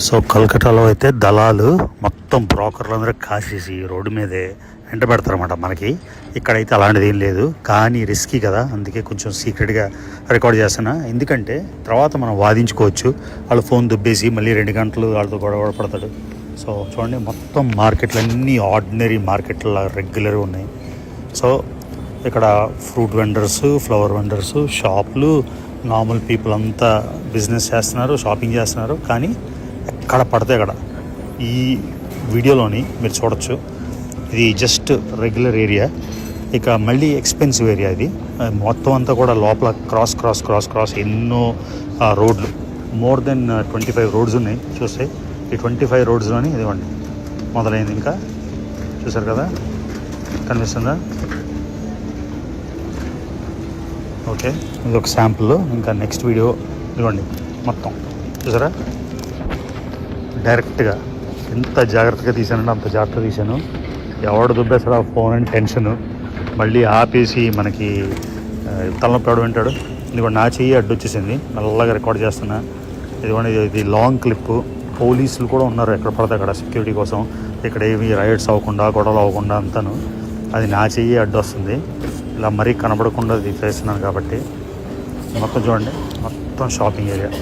So కలకటాలో అయితే దళాలు మొత్తం బ్రోకర్లు అందరూ కాసేసి రోడ్డు మీదే ఎంట పెడతారన్నమాట. మనకి ఇక్కడైతే అలాంటిది ఏం లేదు, కానీ రిస్కీ కదా, అందుకే కొంచెం సీక్రెట్గా రికార్డ్ చేస్తున్నా. ఎందుకంటే తర్వాత మనం వాదించుకోవచ్చు. వాళ్ళు ఫోన్ దుబ్బేసి మళ్ళీ 2 గంటలు వాళ్ళతో గొడవ పడతాడు. సో చూడండి, మొత్తం మార్కెట్లు అన్నీ ఆర్డినరీ మార్కెట్ల రెగ్యులర్గా ఉన్నాయి. సో ఇక్కడ ఫ్రూట్ వెండర్స్, ఫ్లవర్ వెండర్స్, షాపులు, నార్మల్ పీపుల్ అంతా బిజినెస్ చేస్తున్నారు, షాపింగ్ చేస్తున్నారు. కానీ ఎక్కడ పడితే అక్కడ ఈ వీడియోలోని మీరు చూడొచ్చు. ఇది జస్ట్ రెగ్యులర్ ఏరియా, ఇక మళ్ళీ ఎక్స్పెన్సివ్ ఏరియా. ఇది మొత్తం అంతా కూడా లోపల క్రాస్ ఎన్నో రోడ్లు, మోర్ దెన్ 25 రోడ్స్ ఉన్నాయి. చూస్తే ఈ 25 రోడ్స్లోని ఇదిగోండి మొదలైంది. ఇంకా చూసారు కదా, కనిపిస్తుందా? ఓకే, ఇది ఒక శాంపుల్. ఇంకా నెక్స్ట్ వీడియో ఇదిగోండి మొత్తం చూసారా, డైరెక్ట్గా ఎంత జాగ్రత్తగా తీసానంటే అంత జాగ్రత్తగా తీశాను. ఎవడు దుబ్బేస్తాడు ఆ ఫోన్ అని టెన్షను, మళ్ళీ ఆపేసి మనకి తలనొప్పి ఎవడు వింటాడు. ఇదిగోండి నా చెయ్యి అడ్డొచ్చేసింది, మెల్లగా రికార్డ్ చేస్తున్నా. ఇదిగోండి ఇది లాంగ్ క్లిప్. పోలీసులు కూడా ఉన్నారు ఎక్కడ పడితే అక్కడ సెక్యూరిటీ కోసం, ఇక్కడ ఏమి రైడ్స్ అవ్వకుండా గొడవలు అవ్వకుండా అంతాను. అది నా చెయ్యి అడ్డొస్తుంది, ఇలా మరీ కనబడకుండా ఇది చేస్తున్నాను కాబట్టి. మొత్తం చూడండి, మొత్తం షాపింగ్ ఏరియా.